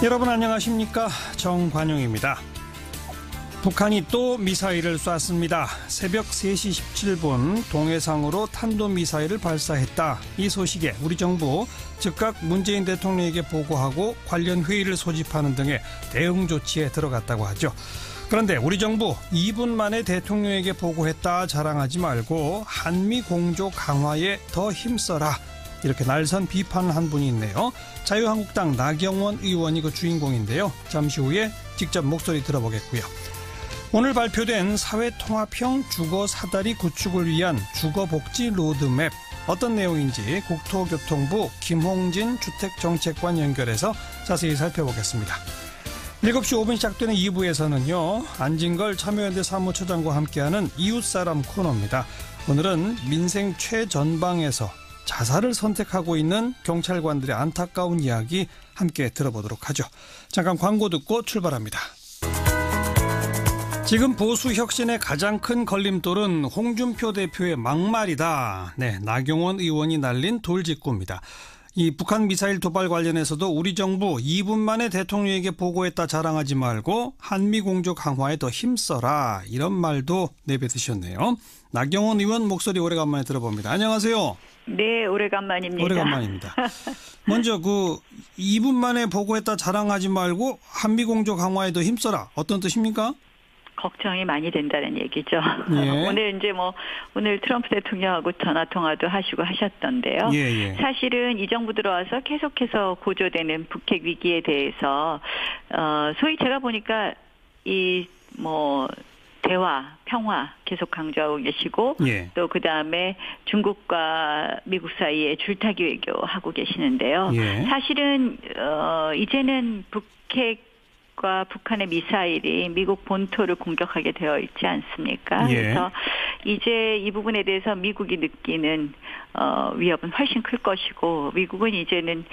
여러분 안녕하십니까? 정관용입니다. 북한이 또 미사일을 쐈습니다. 새벽 3시 17분 동해상으로 탄도미사일을 발사했다. 이 소식에 우리 정부 즉각 문재인 대통령에게 보고하고 관련 회의를 소집하는 등의 대응 조치에 들어갔다고 하죠. 그런데 우리 정부 2분 만에 대통령에게 보고했다 자랑하지 말고 한미 공조 강화에 더 힘써라. 이렇게 날선 비판을 한 분이 있네요. 자유한국당 나경원 의원이 그 주인공인데요. 잠시 후에 직접 목소리 들어보겠고요. 오늘 발표된 사회통합형 주거사다리 구축을 위한 주거복지 로드맵 어떤 내용인지 국토교통부 김홍진 주택정책관 연결해서 자세히 살펴보겠습니다. 7시 5분 시작되는 2부에서는요. 안진걸 참여연대 사무처장과 함께하는 이웃사람 코너입니다. 오늘은 민생 최전방에서 자살을 선택하고 있는 경찰관들의 안타까운 이야기 함께 들어보도록 하죠. 잠깐 광고 듣고 출발합니다. 지금 보수 혁신의 가장 큰 걸림돌은 홍준표 대표의 막말이다. 네, 나경원 의원이 날린 돌직구입니다. 이 북한 미사일 도발 관련해서도 우리 정부 2분 만에 대통령에게 보고했다 자랑하지 말고 한미 공조 강화에 더 힘써라. 이런 말도 내뱉으셨네요. 나경원 의원 목소리 오래간만에 들어봅니다. 안녕하세요. 네, 오래간만입니다. 오래간만입니다. 먼저 2분 만에 보고했다 자랑하지 말고 한미 공조 강화에 더 힘써라. 어떤 뜻입니까? 걱정이 많이 된다는 얘기죠. 예. 오늘 트럼프 대통령하고 전화 통화도 하시고 하셨던데요. 예. 사실은 이 정부 들어와서 계속해서 고조되는 북핵 위기에 대해서 소위 제가 보니까 대화, 평화 계속 강조하고 계시고 예. 또 그다음에 중국과 미국 사이에 줄타기 외교하고 계시는데요. 예. 사실은 이제는 북핵과 북한의 미사일이 미국 본토를 공격하게 되어 있지 않습니까? 예. 그래서 이제 이 부분에 대해서 미국이 느끼는 위협은 훨씬 클 것이고 미국은 이제는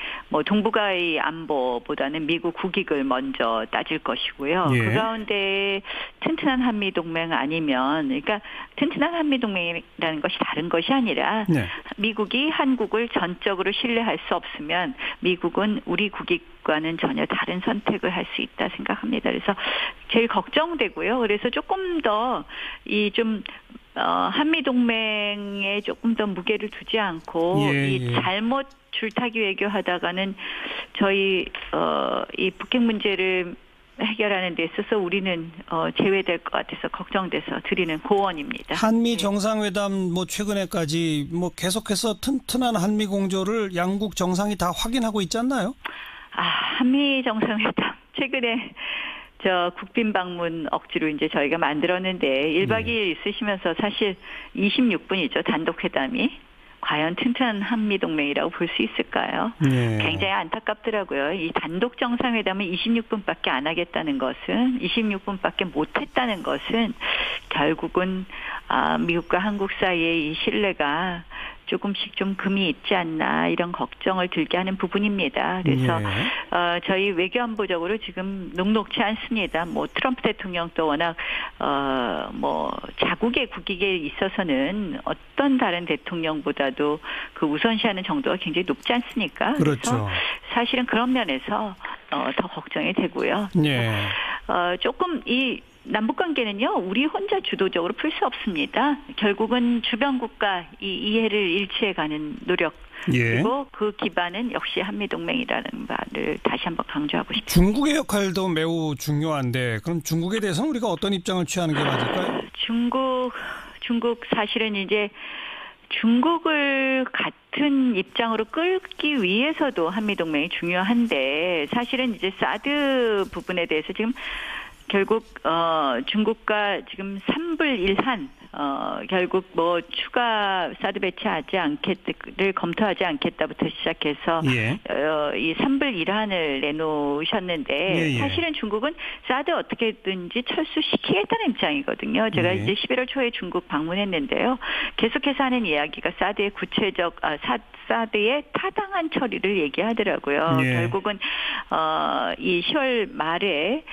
동북아의 안보보다는 미국 국익을 먼저 따질 것이고요. 예. 그 가운데 튼튼한 한미 동맹 아니면 그러니까 튼튼한 한미 동맹이라는 것이 다른 것이 아니라 네. 미국이 한국을 전적으로 신뢰할 수 없으면 미국은 우리 국익과는 전혀 다른 선택을 할 수 있다 생각합니다. 그래서 제일 걱정되고요. 그래서 조금 더 한미 동맹에 조금 더 무게를 두지 않고 이 잘못 줄타기 외교하다가는 저희 이 북핵 문제를 해결하는 데 있어서 우리는 제외될 것 같아서 걱정돼서 드리는 고언입니다. 한미 정상회담 최근에까지 계속해서 튼튼한 한미 공조를 양국 정상이 다 확인하고 있지 않나요? 한미 정상회담 최근에 국빈 방문 억지로 이제 저희가 만들었는데 1박 2일 있으시면서 사실 26분이죠. 단독 회담이. 과연 튼튼한 한미동맹이라고 볼 수 있을까요? 굉장히 안타깝더라고요. 이 단독 정상회담을 26분밖에 안 하겠다는 것은 26분밖에 못했다는 것은 결국은 미국과 한국 사이의 이 신뢰가 조금씩 좀 금이 있지 않나 이런 걱정을 들게 하는 부분입니다. 그래서 저희 외교안보적으로 지금 녹록치 않습니다. 트럼프 대통령도 워낙 자국의 국익에 있어서는 어떤 다른 대통령보다도 그 우선시하는 정도가 굉장히 높지 않습니까? 그렇죠. 그래서 사실은 그런 면에서 더 걱정이 되고요. 조금 이 남북관계는요, 우리 혼자 주도적으로 풀 수 없습니다. 결국은 주변 국가 이 이해를 일치해가는 노력 그리고 그 기반은 역시 한미동맹이라는 말을 다시 한번 강조하고 싶습니다. 중국의 역할도 매우 중요한데 그럼 중국에 대해서는 우리가 어떤 입장을 취하는 게 맞을까요? 중국 사실은 이제 중국을 같은 입장으로 끌기 위해서도 한미동맹이 중요한데 사실은 이제 사드 부분에 대해서 지금 결국 중국과 지금 3불1한 결국 추가 사드 배치하지 않겠다를 검토하지 않겠다부터 시작해서 이 3불1한을 내놓으셨는데 사실은 중국은 사드 어떻게든지 철수시키겠다는 입장이거든요. 제가 이제 11월 초에 중국 방문했는데요. 계속해서 하는 이야기가 사드의 사드의 타당한 처리를 얘기하더라고요. 결국은 이 10월 말에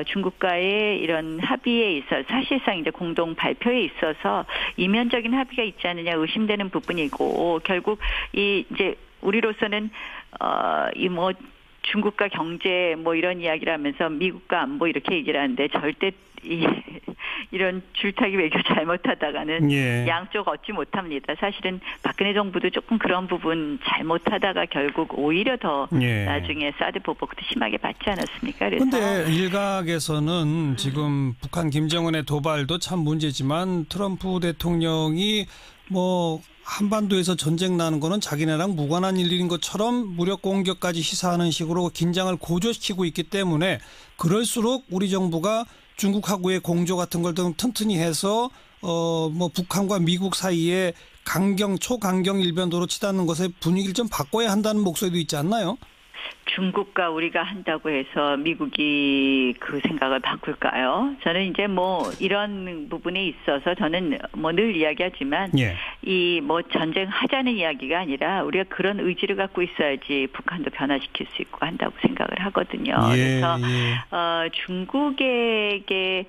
중국과의 이런 합의에 있어 사실상 이제 공동 발표에 있어서 이면적인 합의가 있지 않느냐 의심되는 부분이고 결국 이 이제 우리로서는 중국과 경제 뭐 이런 이야기를 하면서 미국과 안보 이렇게 얘기를 하는데 절대 이런 줄타기 외교 잘못하다가는 예. 양쪽 얻지 못합니다. 사실은 박근혜 정부도 조금 그런 부분 잘못하다가 결국 오히려 더 예. 나중에 사드 보복도 심하게 받지 않았습니까? 그런데 일각에서는 지금 북한 김정은의 도발도 참 문제지만 트럼프 대통령이 뭐 한반도에서 전쟁 나는 거는 자기네랑 무관한 일인 것처럼 무력 공격까지 시사하는 식으로 긴장을 고조시키고 있기 때문에 그럴수록 우리 정부가 중국하고의 공조 같은 걸 좀 튼튼히 해서 뭐 북한과 미국 사이에 초강경 일변도로 치닫는 것의 분위기를 좀 바꿔야 한다는 목소리도 있지 않나요? 중국과 우리가 한다고 해서 미국이 그 생각을 바꿀까요? 저는 이제 뭐 이런 부분에 있어서 저는 뭐 늘 이야기하지만 예. 이 뭐 전쟁 하자는 이야기가 아니라 우리가 그런 의지를 갖고 있어야지 북한도 변화시킬 수 있고 한다고 생각을 하거든요. 예, 그래서 예. 중국에게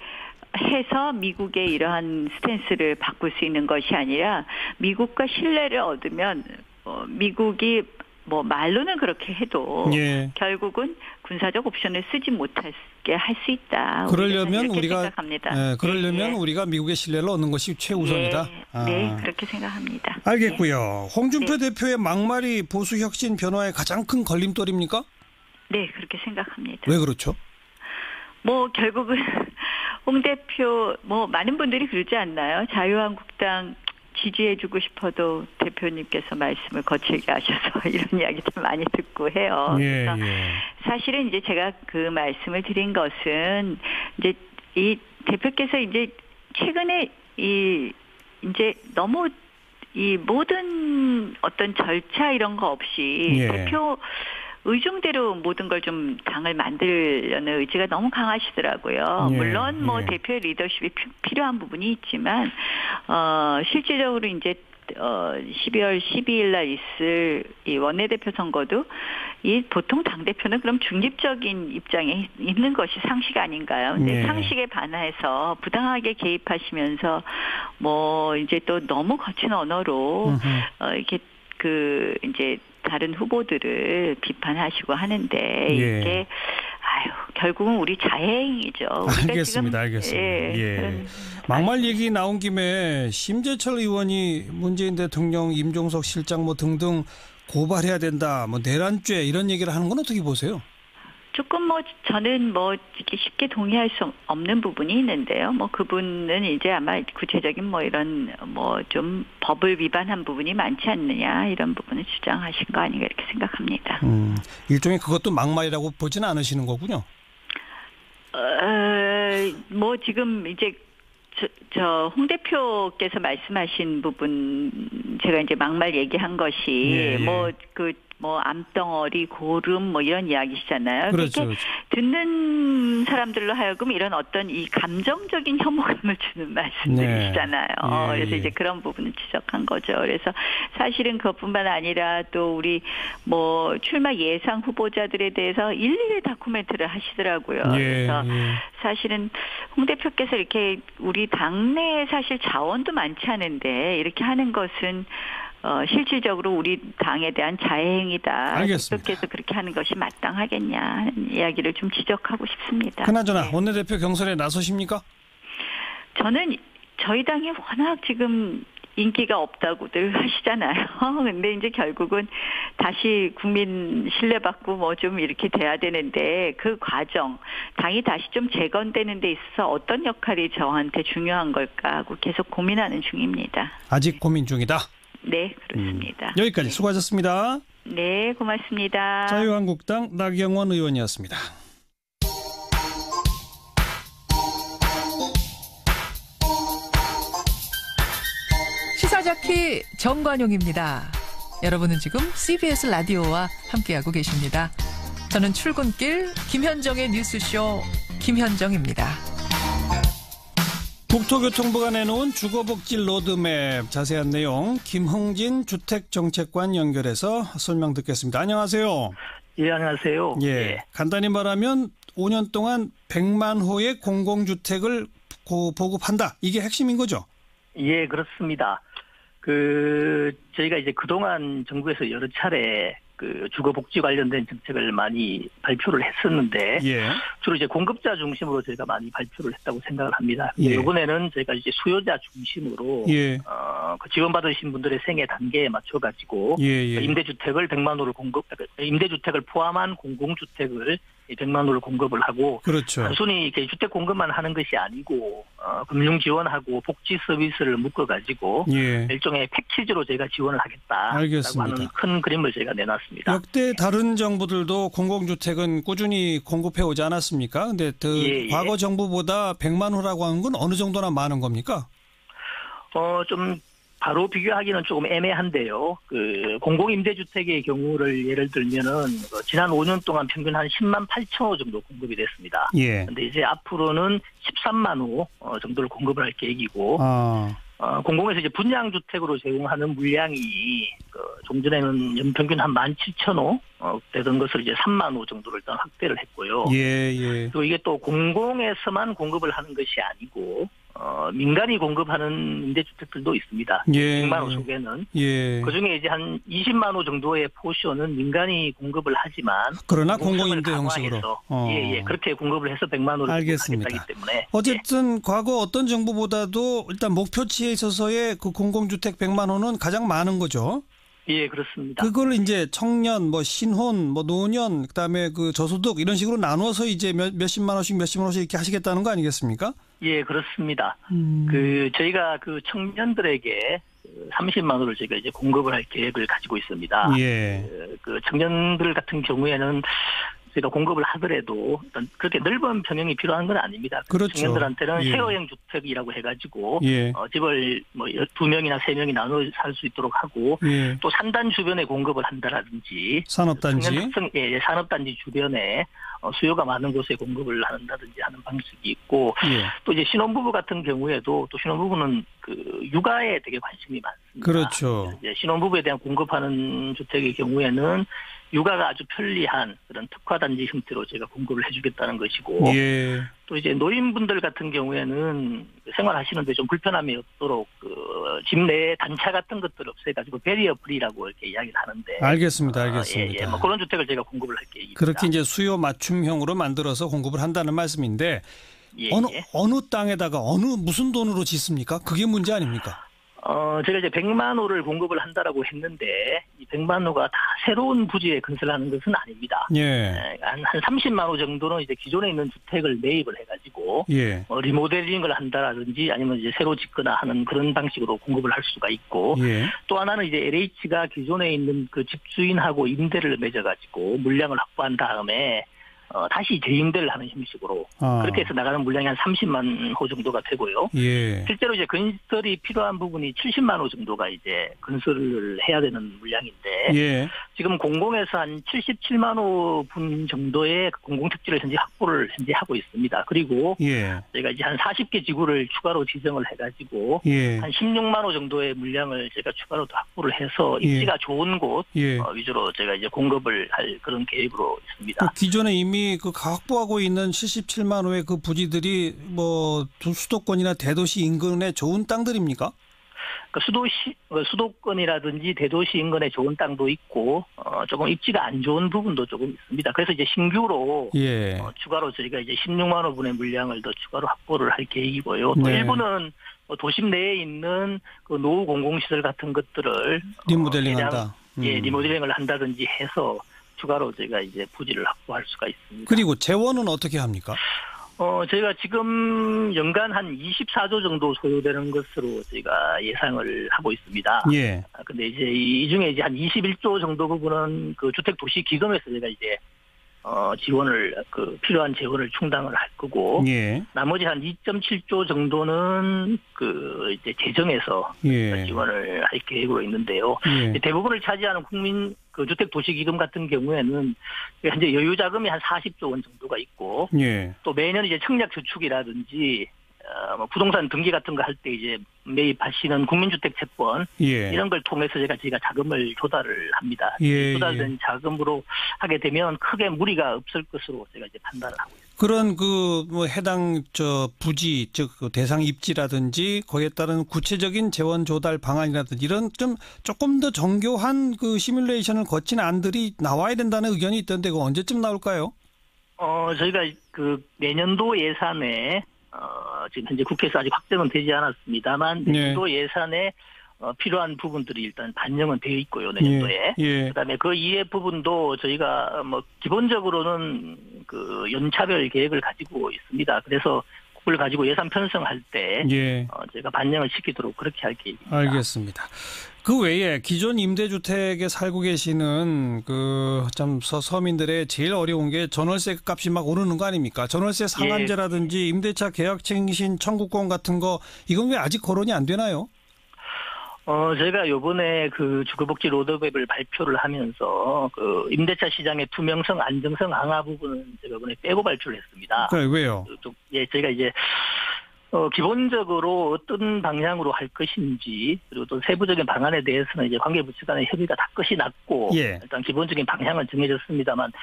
해서 미국의 이러한 스탠스를 바꿀 수 있는 것이 아니라 미국과 신뢰를 얻으면 미국이 뭐 말로는 그렇게 해도 예. 결국은 군사적 옵션을 쓰지 못하게 할 수 있다. 그러려면 생각합니다. 우리가 미국의 신뢰를 얻는 것이 최우선이다. 네, 그렇게 생각합니다. 알겠고요. 홍준표 대표의 막말이 보수 혁신 변화의 가장 큰 걸림돌입니까? 네, 그렇게 생각합니다. 왜 그렇죠? 뭐 결국은 홍 대표 뭐 많은 분들이 그러지 않나요? 자유한국당 지지해주고 싶어도 대표님께서 말씀을 거칠게 하셔서 이런 이야기들 많이 듣고 해요. 예, 그래서 예. 사실은 이제 제가 그 말씀을 드린 것은 이제 이 대표께서 이제 최근에 이제 너무 이 모든 어떤 절차 이런 거 없이 예. 대표 의중대로 모든 걸 좀 당을 만들려는 의지가 너무 강하시더라고요. 예, 물론 뭐 예. 대표의 리더십이 필요한 부분이 있지만 실질적으로 이제 12월 12일 날 있을 이 원내대표 선거도 이 보통 당대표는 그럼 중립적인 입장에 있는 것이 상식 아닌가요? 근데 예. 상식에 반해서 부당하게 개입하시면서 뭐 이제 또 너무 거친 언어로 이렇게 이제 다른 후보들을 비판하시고 하는데 이게 결국은 우리 자해행위죠. 알겠습니다. 예. 막말 얘기 나온 김에 심재철 의원이 문재인 대통령, 임종석 실장 뭐 등등 고발해야 된다. 뭐 내란죄 이런 얘기를 하는 건 어떻게 보세요? 조금 뭐 저는 뭐 이렇게 쉽게 동의할 수 없는 부분이 있는데요. 뭐 그분은 이제 아마 구체적인 뭐 이런 뭐 좀 법을 위반한 부분이 많지 않느냐 이런 부분을 주장하신 거 아닌가 이렇게 생각합니다. 일종의 그것도 막말이라고 보지는 않으시는 거군요. 뭐 지금 이제 홍 대표께서 말씀하신 부분 제가 이제 막말 얘기한 것이 뭐 암덩어리 고름 뭐 이런 이야기시잖아요. 그렇죠. 듣는 사람들로 하여금 이런 어떤 이 감정적인 혐오감을 주는 말씀들이시잖아요. 그래서 이제 그런 부분을 지적한 거죠. 그래서 사실은 그것뿐만 아니라 또 우리 뭐 출마 예상 후보자들에 대해서 일일이 다큐멘터리를 하시더라고요. 그래서 사실은 홍 대표께서 이렇게 우리 당내에 사실 자원도 많지 않은데 이렇게 하는 것은 실질적으로 우리 당에 대한 자해행위다. 알겠습니다. 대표께서 그렇게 하는 것이 마땅하겠냐 하는 이야기를 좀 지적하고 싶습니다. 그나저나 원내대표 경선에 나서십니까? 저는 저희 당이 워낙 지금 인기가 없다고들 하시잖아요. 근데 이제 결국은 다시 국민 신뢰받고 뭐 좀 이렇게 돼야 되는데 그 과정, 당이 다시 좀 재건되는 데 있어서 어떤 역할이 저한테 중요한 걸까 하고 계속 고민하는 중입니다. 아직 고민 중이다. 네, 그렇습니다. 여기까지 수고하셨습니다. 네, 고맙습니다. 자유한국당 나경원 의원이었습니다. 시사자키 정관용입니다. 여러분은 지금 CBS 라디오와 함께하고 계십니다. 저는 출근길 김현정의 뉴스쇼 김현정입니다. 국토교통부가 내놓은 주거복지 로드맵 자세한 내용 김흥진 주택정책관 연결해서 설명 듣겠습니다. 안녕하세요. 예, 안녕하세요. 예, 간단히 말하면 5년 동안 100만 호의 공공주택을 보급한다. 이게 핵심인 거죠? 예, 그렇습니다. 저희가 이제 그동안 정부에서 여러 차례 그 주거복지 관련된 정책을 많이 발표를 했었는데 예. 주로 이제 공급자 중심으로 저희가 많이 발표를 했다고 생각을 합니다. 예. 이번에는 저희가 이제 수요자 중심으로 예. 그 지원받으신 분들의 생애 단계에 맞춰가지고 예. 임대주택을 100만 호를 임대주택을 포함한 공공주택을 100만 호를 공급을 하고 그렇죠. 단순히 이렇게 주택 공급만 하는 것이 아니고 금융 지원하고 복지 서비스를 묶어가지고 예. 일종의 패키지로 저희가 지원을 하겠다라고 알겠습니다. 하는 큰 그림을 저희가 내놨습니다. 역대 다른 정부들도 공공주택은 꾸준히 공급해 오지 않았습니까? 근데 과거 정부보다 100만 호라고 하는 건 어느 정도나 많은 겁니까? 좀 바로 비교하기는 조금 애매한데요. 그 공공임대주택의 경우를 예를 들면은 지난 5년 동안 평균 한 10만 8천 호 정도 공급이 됐습니다. 예. 근데 이제 앞으로는 13만 호 정도를 공급을 할 계획이고, 공공에서 이제 분양주택으로 제공하는 물량이 좀 전에는 연평균 한 17,000호 되던 것을 이제 3만 호 정도를 일단 확대를 했고요. 예. 그리고 이게 또 공공에서만 공급을 하는 것이 아니고 민간이 공급하는 임대주택들도 있습니다. 예. 100만 호 속에는. 예. 그중에 이제 한 20만 호 정도의 포션은 민간이 공급을 하지만 그러나 공공임대 형식으로. 예. 그렇게 공급을 해서 100만 호를 알겠습니다. 하겠다기 때문에. 어쨌든 과거 어떤 정부보다도 일단 목표치에 있어서의 그 공공주택 100만 호는 가장 많은 거죠. 예, 그렇습니다. 그걸 이제 청년, 노년, 그다음에 그 저소득 이런 식으로 나눠서 이제 몇십만 원씩 이렇게 하시겠다는 거 아니겠습니까? 예, 그렇습니다. 저희가 그 청년들에게 30만 원을 저희가 이제 공급을 할 계획을 가지고 있습니다. 예. 그 청년들 같은 경우에는 저희가 공급을 하더라도 일단 그렇게 넓은 평형이 필요한 건 아닙니다. 그렇죠. 청년들한테는 예. 쉐어형 주택이라고 해가지고 예. 집을 2명이나 3명이 나눠 살 수 있도록 하고 예. 또 산단 주변에 공급을 한다든지 산업단지. 산업단지 주변에 수요가 많은 곳에 공급을 한다든지 하는 방식이 있고 예. 또 이제 신혼부부 같은 경우에도 또 신혼부부는 그 육아에 되게 관심이 많습니다. 그렇죠. 이제 신혼부부에 대한 공급하는 주택의 경우에는 육아가 아주 편리한 그런 특화단지 형태로 제가 공급을 해주겠다는 것이고 예. 또 이제 노인분들 같은 경우에는 생활하시는데 좀 불편함이 없도록 집 내에 단차 같은 것들을 없애가지고 베리어 프리라고 이렇게 이야기를 하는데 알겠습니다. 뭐 그런 주택을 제가 공급을 할 계획입니다. 그렇게 이제 수요 맞춤형으로 만들어서 공급을 한다는 말씀인데 예. 어느 땅에다가 무슨 돈으로 짓습니까? 그게 문제 아닙니까? 제가 이제 100만 호를 공급을 한다라고 했는데 이 100만 호가 다 새로운 부지에 건설하는 것은 아닙니다. 예. 한 30만 호 정도는 이제 기존에 있는 주택을 매입을 해가지고 예. 리모델링을 한다라든지 아니면 이제 새로 짓거나 하는 그런 방식으로 공급을 할 수가 있고 예. 또 하나는 이제 LH가 기존에 있는 그 집주인하고 임대를 맺어가지고 물량을 확보한 다음에 다시 재임대를 하는 형식으로 그렇게 해서 나가는 물량이 한 30만 호 정도가 되고요. 예. 실제로 이제 건설이 필요한 부분이 70만 호 정도가 이제 건설을 해야 되는 물량인데 예. 지금 공공에서 한 77만 호 분 정도의 공공택지를 현재 확보를 하고 있습니다. 그리고 예. 저희가 이제 한 40개 지구를 추가로 지정을 해가지고 예. 한 16만 호 정도의 물량을 제가 추가로 확보를 해서 입지가 좋은 곳 위주로 제가 이제 공급을 할 그런 계획으로 있습니다. 기존에 이미 그 확보하고 있는 77만 호의 그 부지들이 수도권이나 대도시 인근에 좋은 땅들입니까? 수도권이라든지 대도시 인근에 좋은 땅도 있고 조금 입지가 안 좋은 부분도 조금 있습니다. 그래서 이제 신규로 추가로 저희가 이제 16만 호 분의 물량을 더 추가로 확보를 할 계획이고요. 또 일부는 도심 내에 있는 그 노후 공공시설 같은 것들을 리모델링한다. 리모델링을 한다든지 해서 추가로 저희가 이제 부지를 확보할 수가 있습니다. 그리고 재원은 어떻게 합니까? 저희가 지금 연간 한 24조 정도 소요되는 것으로 저희가 예상을 하고 있습니다. 예. 근데 이제 이 중에 이제 한 21조 정도 부분은 그 주택도시기금에서 저희가 이제 지원을 필요한 재원을 충당을 할 거고 나머지 한 2.7조 정도는 이제 재정에서 지원을 할 계획으로 있는데요. 대부분을 차지하는 국민 주택도시기금 같은 경우에는 현재 여유자금이 한 40조 원 정도가 있고 또 매년 이제 청약저축이라든지 부동산 등기 같은 거 할 때 이제 매입하시는 국민주택 채권 이런 걸 통해서 저희가 자금을 조달을 합니다. 조달된 자금으로 하게 되면 크게 무리가 없을 것으로 제가 이제 판단을 하고 있습니다. 그런 뭐 해당 부지 즉 대상 입지라든지 거기에 따른 구체적인 재원 조달 방안이라든지 이런 좀 조금 더 정교한 그 시뮬레이션을 거친 안들이 나와야 된다는 의견이 있던데 그 언제쯤 나올까요? 저희가 그 내년도 예산에 지금 현재 국회에서 아직 확정은 되지 않았습니다만 내년도 예산에 필요한 부분들이 일단 반영은 되어 있고요, 내년도에. 그다음에 그 이외 부분도 저희가 뭐 기본적으로는 그 연차별 계획을 가지고 있습니다. 그래서 그걸 가지고 예산 편성할 때 저희가 반영을 시키도록 그렇게 할 계획입니다. 알겠습니다. 그 외에 기존 임대주택에 살고 계시는 그 참 서민들의 제일 어려운 게 전월세 값이 막 오르는 거 아닙니까? 전월세 상한제라든지 임대차 계약갱신 청구권 같은 거 이건 왜 아직 거론이 안 되나요? 저희가 요번에 그 주거복지 로드맵을 발표를 하면서 그 임대차 시장의 투명성, 안정성 강화 부분은 제가 이번에 빼고 발표를 했습니다. 그래, 왜요? 저희가 이제 기본적으로 어떤 방향으로 할 것인지 그리고 또 세부적인 방안에 대해서는 이제 관계부처 간의 협의가 다 끝이 났고 일단 기본적인 방향은 정해졌습니다만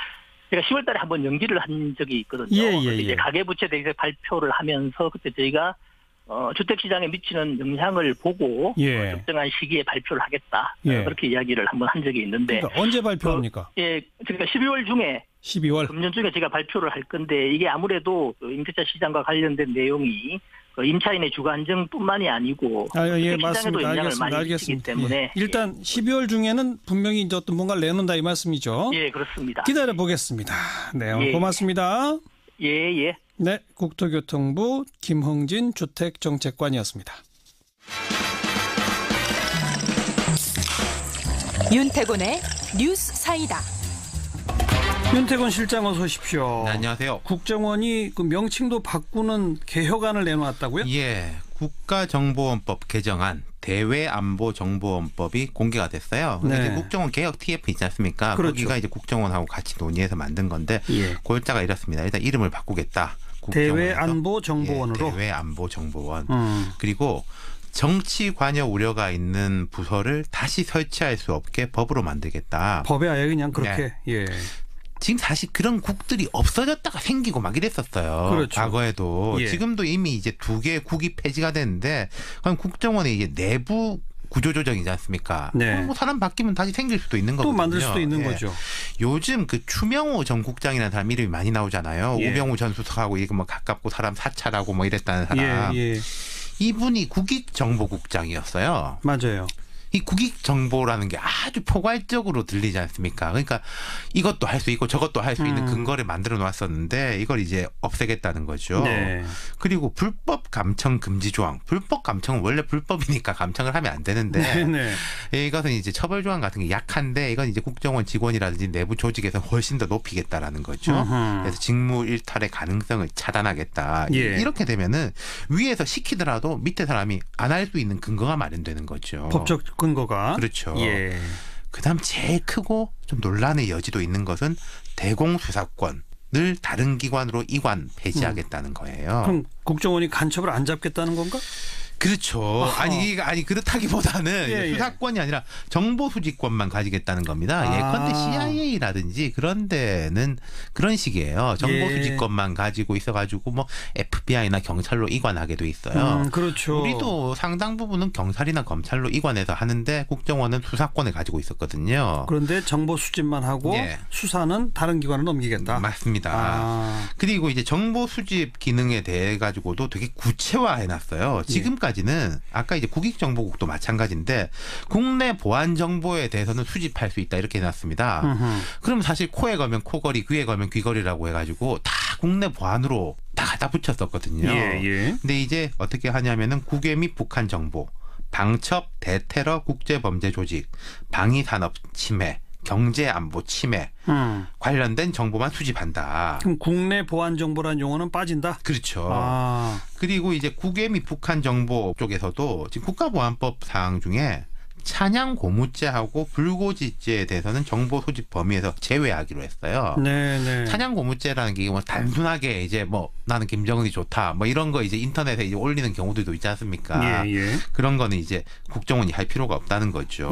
제가 10월 달에 한번 연기를 한 적이 있거든요. 이제 가계부채 대책 발표를 하면서 그때 저희가 주택시장에 미치는 영향을 보고 적정한 시기에 발표를 하겠다. 그렇게 이야기를 한번 한 적이 있는데. 그러니까 언제 발표합니까? 그러니까 12월 중에. 12월. 금년 중에 제가 발표를 할 건데 이게 아무래도 임대차 시장과 관련된 내용이 임차인의 주거 안정뿐만이 아니고 맞습니다. 영향을 많이 미치기 때문에 일단 12월 중에는 분명히 이제 어떤 뭔가를 내놓는다 이 말씀이죠. 그렇습니다. 기다려 보겠습니다. 네, 오늘 고맙습니다. 예. 네, 국토교통부 김흥진 주택정책관이었습니다. 윤태곤의 뉴스 사이다. 윤태곤 실장 어서 오십시오. 네, 안녕하세요. 국정원이 그 명칭도 바꾸는 개혁안을 내놓았다고요? 국가정보원법 개정안 대외안보정보원법이 공개가 됐어요. 이제 국정원 개혁 TF 있지 않습니까? 그렇죠. 거기가 이제 국정원하고 같이 논의해서 만든 건데 골자가 이렇습니다. 일단 이름을 바꾸겠다. 대외안보정보원으로. 대외안보정보원. 그리고 정치 관여 우려가 있는 부서를 다시 설치할 수 없게 법으로 만들겠다. 법에 아예 그냥 그렇게. 지금 사실 그런 국들이 없어졌다가 생기고 막 이랬었어요. 그렇죠. 과거에도. 지금도 이미 이제 2개의 국이 폐지가 됐는데 그럼 국정원의 이제 내부 구조조정이지 않습니까? 뭐 사람 바뀌면 다시 생길 수도 있는 거거든요. 또 만들 수도 있는 거죠. 요즘 그 추명호 전 국장이라는 사람 이름이 많이 나오잖아요. 우병우 전 수석하고 이거 뭐 가깝고 사람 사찰하고 뭐 이랬다는 사람. 이분이 국익정보국장이었어요. 맞아요. 이 국익정보라는 게 아주 포괄적으로 들리지 않습니까? 그러니까 이것도 할 수 있고 저것도 할 수 있는 근거를 만들어 놓았었는데 이걸 이제 없애겠다는 거죠. 그리고 불법 감청 금지 조항. 불법 감청은 원래 불법이니까 감청을 하면 안 되는데 이것은 이제 처벌 조항 같은 게 약한데 이건 이제 국정원 직원이라든지 내부 조직에서 훨씬 더 높이겠다라는 거죠. 그래서 직무 일탈의 가능성을 차단하겠다. 이렇게 되면은 위에서 시키더라도 밑에 사람이 안 할 수 있는 근거가 마련되는 거죠. 법적 근거가. 그렇죠. 그다음 제일 크고 좀 논란의 여지도 있는 것은 대공수사권을 다른 기관으로 이관 폐지하겠다는 거예요. 그럼 국정원이 간첩을 안 잡겠다는 건가? 그렇죠. 아니 그렇다기보다는 수사권이 아니라 정보 수집권만 가지겠다는 겁니다. 예컨대 CIA라든지 그런 데는 그런 식이에요. 정보 수집권만 가지고 있어가지고 뭐 FBI나 경찰로 이관하게 돼 있어요. 그렇죠. 우리도 상당 부분은 경찰이나 검찰로 이관해서 하는데 국정원은 수사권을 가지고 있었거든요. 그런데 정보 수집만 하고 수사는 다른 기관으로 넘기겠다. 맞습니다. 그리고 이제 정보 수집 기능에 대해 가지고도 되게 구체화해놨어요. 지금까지는 아까 이제 국익정보국도 마찬가지인데 국내 보안 정보에 대해서는 수집할 수 있다 이렇게 해놨습니다. 그럼 사실 코에 걸면 코걸이, 귀에 걸면 귀걸이라고 해가지고 다 국내 보안으로 다 갖다 붙였었거든요. 근데 이제 어떻게 하냐면은 국외 및 북한 정보, 방첩, 대테러, 국제범죄 조직, 방위산업 침해, 경제안보 침해 관련된 정보만 수집한다. 그럼 국내 보안 정보라는 용어는 빠진다? 그렇죠. 그리고 이제 국외 및 북한 정보 쪽에서도 지금 국가보안법 사항 중에 찬양 고무죄하고 불고지죄에 대해서는 정보 수집 범위에서 제외하기로 했어요. 찬양 고무죄라는 게 뭐 단순하게 이제 뭐 나는 김정은이 좋다 뭐 이런 거 이제 인터넷에 이제 올리는 경우들도 있지 않습니까? 그런 거는 이제 국정원이 할 필요가 없다는 거죠.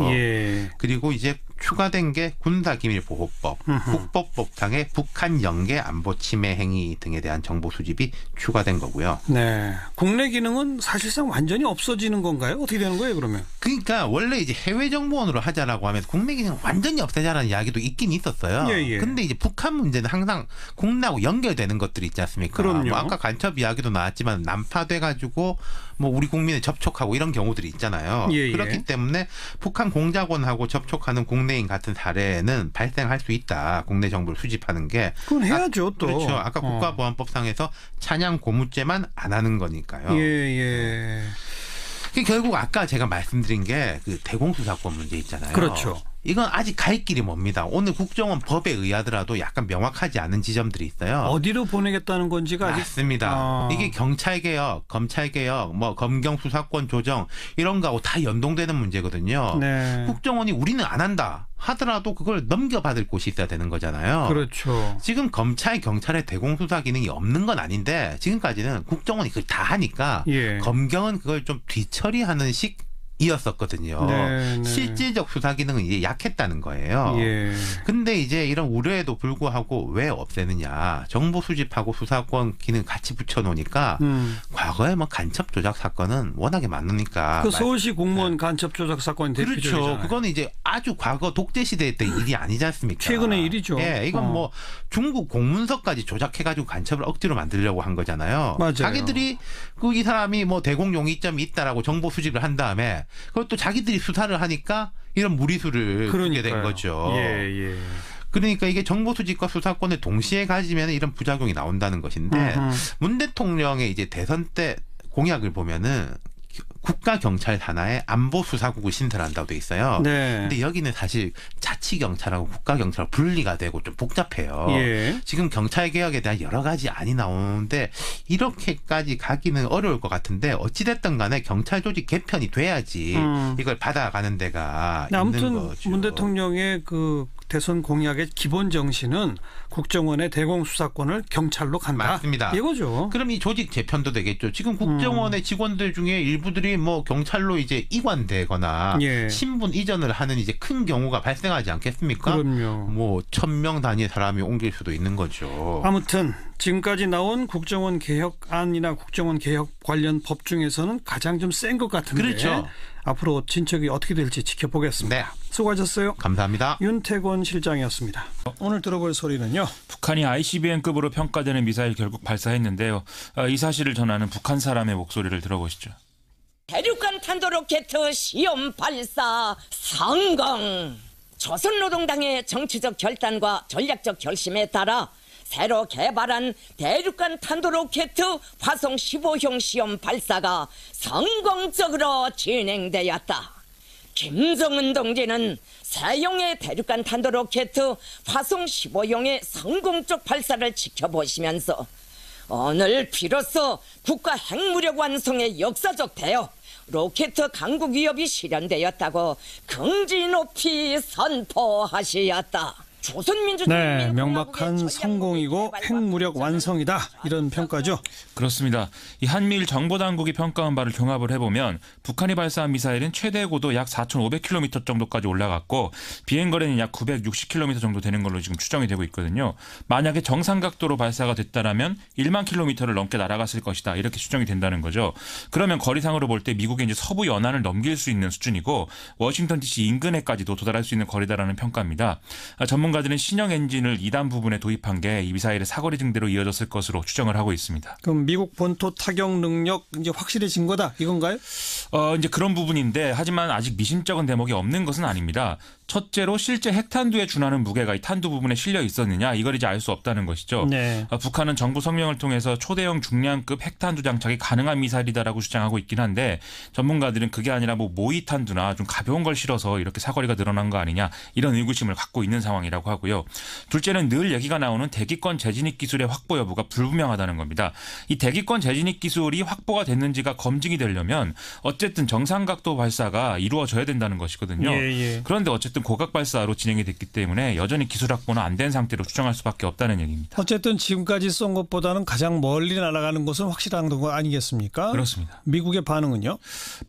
그리고 이제 추가된 게 군사기밀보호법, 국법법상의 북한 연계 안보 침해 행위 등에 대한 정보 수집이 추가된 거고요. 네, 국내 기능은 사실상 완전히 없어지는 건가요? 어떻게 되는 거예요, 그러면? 그러니까 원래 이제 해외 정보원으로 하자라고 하면서 국내 기능 완전히 없애자라는 이야기도 있긴 있었어요. 예. 근데 이제 북한 문제는 항상 국내하고 연결되는 것들이 있지 않습니까? 그럼요. 뭐 아까 간첩 이야기도 나왔지만 난파돼 가지고 뭐 우리 국민에 접촉하고 이런 경우들이 있잖아요. 그렇기 때문에 북한 공작원하고 접촉하는 국내인 같은 사례는 발생할 수 있다. 국내 정보를 수집하는 게. 그건 해야죠, 또. 그렇죠. 아까 국가보안법상에서 찬양 고무죄만 안 하는 거니까요. 예. 결국 아까 제가 말씀드린 게 그 대공수사권 문제 있잖아요. 그렇죠. 이건 아직 갈 길이 멉니다. 오늘 국정원 법에 의하더라도 약간 명확하지 않은 지점들이 있어요. 어디로 보내겠다는 건지가 아직. 맞습니다. 이게 경찰개혁, 검찰개혁, 뭐 검경수사권 조정 이런 거하고 다 연동되는 문제거든요. 네. 국정원이 우리는 안 한다 하더라도 그걸 넘겨받을 곳이 있어야 되는 거잖아요. 그렇죠. 지금 검찰, 경찰의 대공수사 기능이 없는 건 아닌데 지금까지는 국정원이 그걸 다 하니까 검경은 그걸 좀 뒤처리하는 이었었거든요. 네. 실질적 수사 기능은 이제 약했다는 거예요. 근데 이제 이런 우려에도 불구하고 왜 없애느냐. 정보 수집하고 수사권 기능 같이 붙여놓으니까 과거에 뭐 간첩 조작 사건은 워낙에 많으니까. 그 서울시 공무원 간첩 조작 사건이 대표적이잖아요. 그렇죠. 그거는 이제 아주 과거 독재 시대 때 일이 아니지 않습니까? 최근의 일이죠. 이건 뭐 중국 공문서까지 조작해가지고 간첩을 억지로 만들려고 한 거잖아요. 맞아요. 자기들이 이 사람이 뭐 대공용의점이 있다라고 정보 수집을 한 다음에 그걸 또 자기들이 수사를 하니까 이런 무리수를 두게 된 거죠. 그러니까 이게 정보 수집과 수사권을 동시에 가지면 이런 부작용이 나온다는 것인데 문 대통령의 이제 대선 때 공약을 보면은 국가경찰 산하에 안보수사국을 신설한다고 돼 있어요. 근데 여기는 사실 자치경찰하고 국가경찰 분리가 되고 좀 복잡해요. 지금 경찰개혁에 대한 여러 가지 안이 나오는데 이렇게까지 가기는 어려울 것 같은데 어찌됐든 간에 경찰 조직 개편이 돼야지 이걸 받아가는 데가 아무튼 있는 거죠. 문 대통령의 그 대선 공약의 기본 정신은 국정원의 대공수사권을 경찰로 간다. 맞습니다. 이거죠. 그럼 이 조직 재편도 되겠죠. 지금 국정원의 직원들 중에 일부들이 뭐 경찰로 이제 이관되거나 신분 이전을 하는 이제 큰 경우가 발생하지 않겠습니까? 그럼요. 뭐 1000명 단위의 사람이 옮길 수도 있는 거죠. 아무튼 지금까지 나온 국정원 개혁안이나 국정원 개혁 관련 법 중에서는 가장 좀 센 것 같은데. 그렇죠. 앞으로 진척이 어떻게 될지 지켜보겠습니다. 네. 수고하셨어요. 감사합니다. 윤태곤 실장이었습니다. 오늘 들어볼 소리는요. 북한이 ICBM급으로 평가되는 미사일 결국 발사했는데요. 이 사실을 전하는 북한 사람의 목소리를 들어보시죠. 대륙간 탄도로켓 시험 발사 성공! 조선노동당의 정치적 결단과 전략적 결심에 따라 새로 개발한 대륙간 탄도로켓 화성 15형 시험 발사가 성공적으로 진행되었다. 김정은 동지는 새형의 대륙간 탄도로켓 화성 15형의 성공적 발사를 지켜보시면서 오늘 비로소 국가 핵무력 완성의 역사적 대업 로켓 강국 위협이 실현되었다고 긍지 높이 선포하시었다. 네, 명백한 성공이고 핵무력 완성이다. 이런 평가죠. 그렇습니다. 이 한미일 정보당국이 평가한 바를 종합을 해보면 북한이 발사한 미사일은 최대 고도 약 4,500km 정도까지 올라갔고 비행거리는 약 960km 정도 되는 걸로 지금 추정이 되고 있거든요. 만약에 정상각도로 발사가 됐다라면 1만 킬로미터를 넘게 날아갔을 것이다. 이렇게 추정이 된다는 거죠. 그러면 거리상으로 볼 때 미국의 이제 서부 연안을 넘길 수 있는 수준이고 워싱턴 DC 인근에까지도 도달할 수 있는 거리다라는 평가입니다. 전문가들은 신형 엔진을 2단 부분에 도입한 게 이 미사일의 사거리 증대로 이어졌을 것으로 추정을 하고 있습니다. 그럼 미국 본토 타격 능력 이제 확실해진 거다 이건가요? 이제 그런 부분인데 하지만 아직 미심쩍은 대목이 없는 것은 아닙니다. 첫째로 실제 핵탄두에 준하는 무게가 이 탄두 부분에 실려 있었느냐 이걸 이제 알 수 없다는 것이죠. 네. 북한은 정부 성명을 통해서 초대형 중량급 핵탄두 장착이 가능한 미사일이다라고 주장하고 있긴 한데 전문가들은 그게 아니라 뭐 모의탄두나 좀 가벼운 걸 실어서 이렇게 사거리가 늘어난 거 아니냐 이런 의구심을 갖고 있는 상황이라고 하고요. 둘째는 늘 얘기가 나오는 대기권 재진입 기술의 확보 여부가 불분명하다는 겁니다. 이 대기권 재진입 기술이 확보가 됐는지가 검증이 되려면 어쨌든 정상각도 발사가 이루어져야 된다는 것이거든요. 그런데 어쨌든 어쨌든 고각 발사로 진행이 됐기 때문에 여전히 기술 확보는 안 된 상태로 추정할 수밖에 없다는 얘기입니다. 어쨌든 지금까지 쏜 것보다는 가장 멀리 날아가는 것은 확실한 거 아니겠습니까? 그렇습니다. 미국의 반응은요?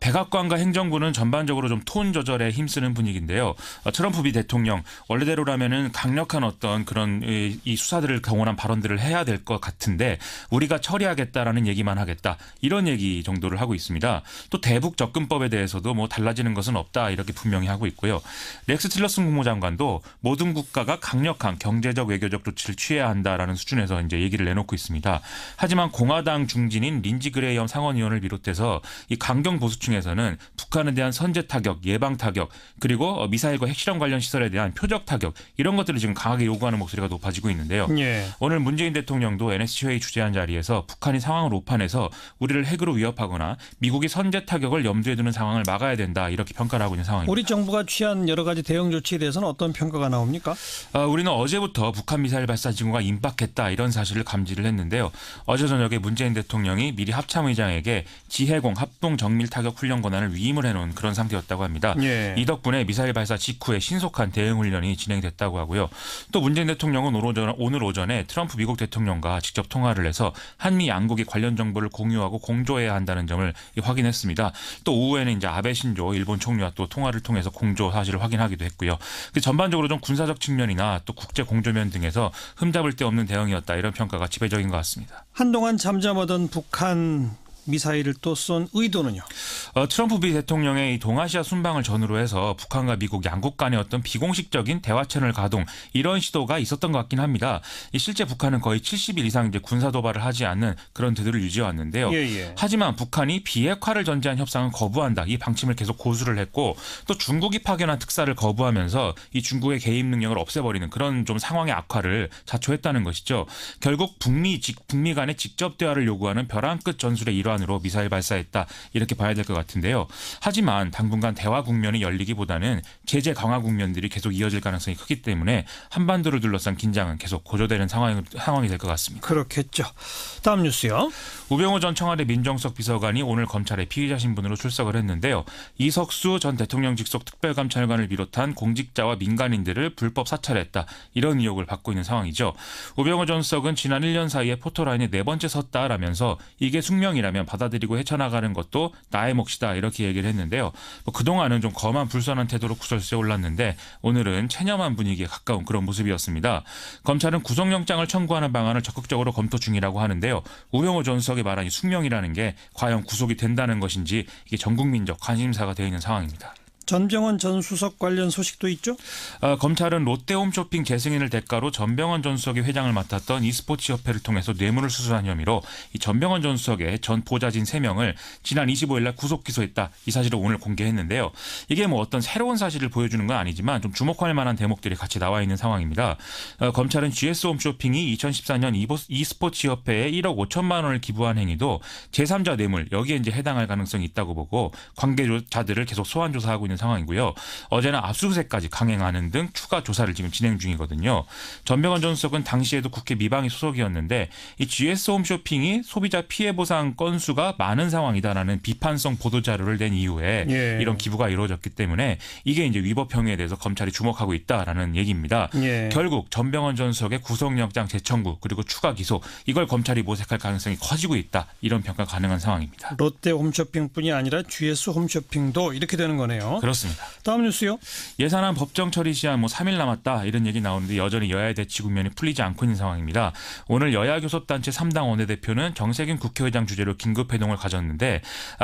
백악관과 행정부는 전반적으로 좀 톤 조절에 힘쓰는 분위기인데요. 트럼프 미 대통령 원래대로라면은 강력한 어떤 그런 이 수사들을 동원한 발언들을 해야 될 것 같은데 우리가 처리하겠다라는 얘기만 하겠다 이런 얘기 정도를 하고 있습니다. 또 대북 접근법에 대해서도 뭐 달라지는 것은 없다 이렇게 분명히 하고 있고요. 렉스 틸러슨 국무장관도 모든 국가가 강력한 경제적 외교적 조치를 취해야 한다라는 수준에서 이제 얘기를 내놓고 있습니다. 하지만 공화당 중진인 린지 그레이엄 상원의원을 비롯해서 이 강경 보수층에서는 북한에 대한 선제 타격, 예방 타격 그리고 미사일과 핵실험 관련 시설에 대한 표적 타격 이런 것들을 지금 강하게 요구하는 목소리가 높아지고 있는데요. 예. 오늘 문재인 대통령도 NSC 회의 주재한 자리에서 북한이 상황을 오판해서 우리를 핵으로 위협하거나 미국이 선제 타격을 염두에 두는 상황을 막아야 된다 이렇게 평가를 하고 있는 상황입니다. 우리 정부가 취한 여러 가지 대응 조치에 대해서는 어떤 평가가 나옵니까? 우리는 어제부터 북한 미사일 발사 징후가 임박했다 이런 사실을 감지를 했는데요. 어제 저녁에 문재인 대통령이 미리 합참의장에게 지해공 합동 정밀 타격 훈련 권한을 위임을 해놓은 그런 상태였다고 합니다. 예. 이 덕분에 미사일 발사 직후에 신속한 대응 훈련이 진행됐다고 하고요. 또 문재인 대통령은 오늘 오전에 트럼프 미국 대통령과 직접 통화를 해서 한미 양국이 관련 정보를 공유하고 공조해야 한다는 점을 확인했습니다. 또 오후에는 이제 아베 신조 일본 총리와 또 통화를 통해서 공조 사실을 확인하기도 했고요. 전반적으로 좀 군사적 측면이나 또 국제 공조면 등에서 흠잡을 데 없는 대응이었다 이런 평가가 지배적인 것 같습니다. 한동안 잠잠하던 북한 미사일을 또 쏜 의도는요? 트럼프 미 대통령의 이 동아시아 순방을 전후로 해서 북한과 미국 양국 간의 어떤 비공식적인 대화 채널 가동 이런 시도가 있었던 것 같긴 합니다. 실제 북한은 거의 70일 이상 이제 군사 도발을 하지 않는 그런 태도를 유지해 왔는데요. 하지만 북한이 비핵화를 전제한 협상은 거부한다. 이 방침을 계속 고수를 했고 또 중국이 파견한 특사를 거부하면서 이 중국의 개입 능력을 없애버리는 그런 좀 상황의 악화를 자초했다는 것이죠. 결국 북미 간의 직접 대화를 요구하는 벼랑 끝 전술의 일환으로 미사일 발사했다 이렇게 봐야 될 것 같은데요. 하지만 당분간 대화 국면이 열리기보다는 제재 강화 국면들이 계속 이어질 가능성이 크기 때문에 한반도를 둘러싼 긴장은 계속 고조되는 상황이 될 것 같습니다. 그렇겠죠. 다음 뉴스요. 우병우 전 청와대 민정수석 비서관이 오늘 검찰에 피의자 신분으로 출석을 했는데요. 이석수 전 대통령 직속 특별감찰관을 비롯한 공직자와 민간인들을 불법 사찰했다. 이런 의혹을 받고 있는 상황이죠. 우병우 전 수석은 지난 1년 사이에 포토라인에 4번째 섰다라면서 이게 숙명이라면 받아들이고 헤쳐나가는 것도 나의 몫이다 이렇게 얘기를 했는데요. 그동안은 좀 검한 불선한 태도로 구설수에 올랐는데 오늘은 체념한 분위기에 가까운 그런 모습이었습니다. 검찰은 구속영장을 청구하는 방안을 적극적으로 검토 중이라고 하는데요. 우병우 전 수석이 말한 이 숙명이라는 게 과연 구속이 된다는 것인지 이게 전 국민적 관심사가 되어 있는 상황입니다. 전병헌 전 수석 관련 소식도 있죠? 검찰은 롯데홈쇼핑 재승인을 대가로 전병헌 전 수석이 회장을 맡았던 e스포츠 협회를 통해서 뇌물을 수수한 혐의로 이 전병헌 전 수석의 전 보좌진 3명을 지난 25일 날 구속 기소했다. 이 사실을 오늘 공개했는데요. 이게 뭐 어떤 새로운 사실을 보여주는 건 아니지만 좀 주목할 만한 대목들이 같이 나와 있는 상황입니다. 검찰은 GS홈쇼핑이 2014년 e스포츠 협회에 1억 5천만 원을 기부한 행위도 제3자 뇌물 여기에 이제 해당할 가능성이 있다고 보고 관계자들을 계속 소환 조사하고 있는 상황이고요. 어제는 압수수색까지 강행하는 등 추가 조사를 지금 진행 중이거든요. 전병헌 전 수석은 당시에도 국회 미방위 소속이었는데 이 GS홈쇼핑이 소비자 피해 보상 건수가 많은 상황이다라는 비판성 보도 자료를 낸 이후에 이런 기부가 이루어졌기 때문에 이게 이제 위법 행위에 대해서 검찰이 주목하고 있다라는 얘기입니다. 결국 전병헌 전 수석의 구속영장 재청구 그리고 추가 기소 이걸 검찰이 모색할 가능성이 커지고 있다. 이런 평가 가능한 상황입니다. 롯데홈쇼핑뿐이 아니라 GS홈쇼핑도 이렇게 되는 거네요. 그렇습니다. 다음 뉴스요. 예산안 법정 처리 시한 3일 남았다 이런 얘기 나오는데 여전히 여야의 대치 국면이 풀리지 않고 있는 상황입니다. 오늘 여야교섭단체 3당 원내대표는 정세균 국회의장 주재로 긴급회동을 가졌는데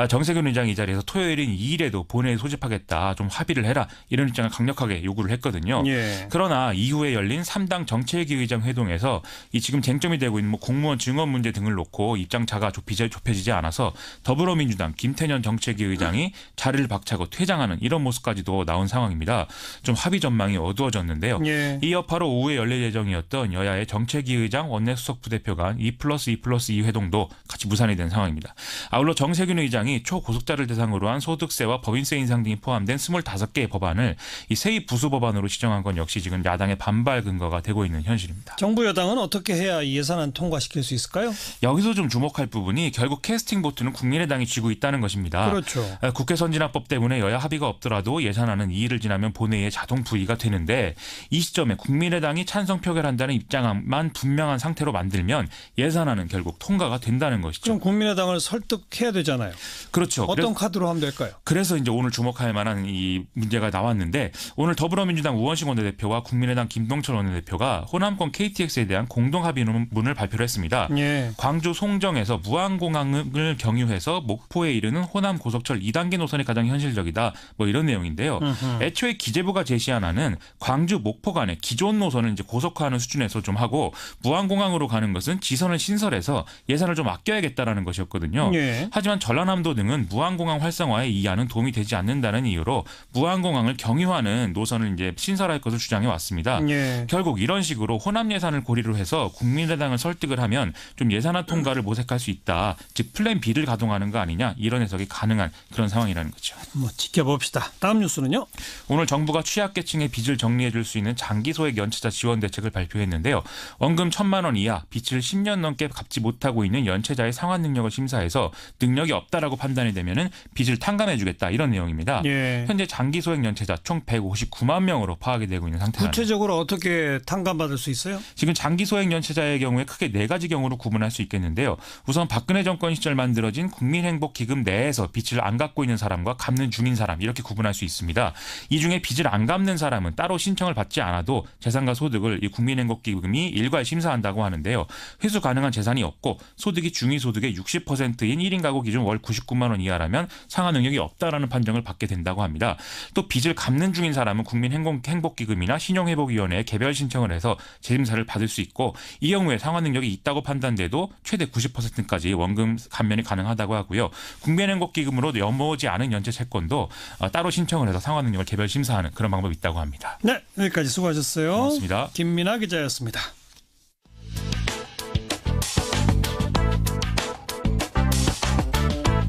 정세균 의장이 이 자리에서 토요일인 2일에도 본회의 소집하겠다 좀 합의를 해라 이런 입장을 강력하게 요구를 했거든요. 그러나 이후에 열린 3당 정책위의장 회동에서 이 지금 쟁점이 되고 있는 공무원 증언 문제 등을 놓고 입장차가 좁혀지지 않아서 더불어민주당 김태년 정책위의장이 자리를 박차고 퇴장하는 이런 모습까지도 나온 상황입니다. 좀 합의 전망이 어두워졌는데요. 이 여파로 오후에 열릴 예정이었던 여야의 정책위의장 원내수석 부대표 간 2+2+2 회동도 같이 무산이 된 상황입니다. 아울러 정세균 의장이 초고속자를 대상으로 한 소득세와 법인세 인상 등이 포함된 25개의 법안을 이 세입 부수 법안으로 지정한 건 역시 지금 야당의 반발 근거가 되고 있는 현실입니다. 정부 여당은 어떻게 해야 이 예산안 통과시킬 수 있을까요? 여기서 좀 주목할 부분이 결국 캐스팅 보트는 국민의당이 쥐고 있다는 것입니다. 그렇죠. 국회 선진화법 때문에 여야 합의가 없더라도 예산안은 2일을 지나면 본회의에 자동 부의가 되는데 이 시점에 국민의당이 찬성 표결한다는 입장만 분명한 상태로 만들면 예산안은 결국 통과가 된다는 것이죠. 그럼 국민의당을 설득해야 되잖아요. 그렇죠. 어떤 카드로 하면 될까요? 그래서 이제 오늘 주목할 만한 이 문제가 나왔는데 오늘 더불어민주당 우원식 원내대표와 국민의당 김동철 원내대표가 호남권 KTX에 대한 공동 합의문을 발표를 했습니다. 예. 광주 송정에서 무안공항을 경유해서 목포에 이르는 호남 고속철 2단계 노선이 가장 현실적이다. 뭐 이런 내용인데요. 애초에 기재부가 제시한 안은 광주 목포 간의 기존 노선을 이제 고속화하는 수준에서 좀 하고 무안공항으로 가는 것은 지선을 신설해서 예산을 좀 아껴야겠다라는 것이었거든요. 예. 하지만 전라남도 등은 무안공항 활성화에 이 안은 도움이 되지 않는다는 이유로 무안공항을 경유하는 노선을 이제 신설할 것을 주장해 왔습니다. 예. 결국 이런 식으로 호남 예산을 고리로 해서 국민의당을 설득을 하면 좀 예산안 통과를 모색할 수 있다. 즉 플랜 B를 가동하는 거 아니냐 이런 해석이 가능한 그런 상황이라는 거죠. 뭐 지켜봅시다. 다음 뉴스는요. 오늘 정부가 취약계층의 빚을 정리해 줄 수 있는 장기소액 연체자 지원 대책을 발표했는데요. 원금 1,000만 원 이하 빚을 10년 넘게 갚지 못하고 있는 연체자의 상환 능력을 심사해서 능력이 없다라고 판단이 되면은 빚을 탕감해 주겠다 이런 내용입니다. 예. 현재 장기소액 연체자 총 159만 명으로 파악이 되고 있는 상태입니다. 구체적으로 어떻게 탕감받을 수 있어요? 지금 장기소액 연체자의 경우에 크게 4가지 경우로 구분할 수 있겠는데요. 우선 박근혜 정권 시절 만들어진 국민행복기금 내에서 빚을 안 갚고 있는 사람과 갚는 중인 사람 이렇게 구분할 수 있습니다. 이 중에 빚을 안 갚는 사람은 따로 신청을 받지 않아도 재산과 소득을 이 국민행복기금이 일괄 심사한다고 하는데요. 회수 가능한 재산이 없고 소득이 중위소득의 60%인 1인 가구 기준 월 99만 원 이하라면 상환 능력이 없다라는 판정을 받게 된다고 합니다. 또 빚을 갚는 중인 사람은 국민행복기금이나 신용회복위원회에 개별 신청을 해서 재심사를 받을 수 있고 이 경우에 상환 능력이 있다고 판단돼도 최대 90%까지 원금 감면이 가능하다고 하고요. 국민행복기금으로 넘어오지 않은 연체 채권도 따로 신청을 해서 상환 능력을 개별 심사하는 그런 방법이 있다고 합니다. 네, 여기까지 수고하셨어요. 고맙습니다. 김민아 기자였습니다.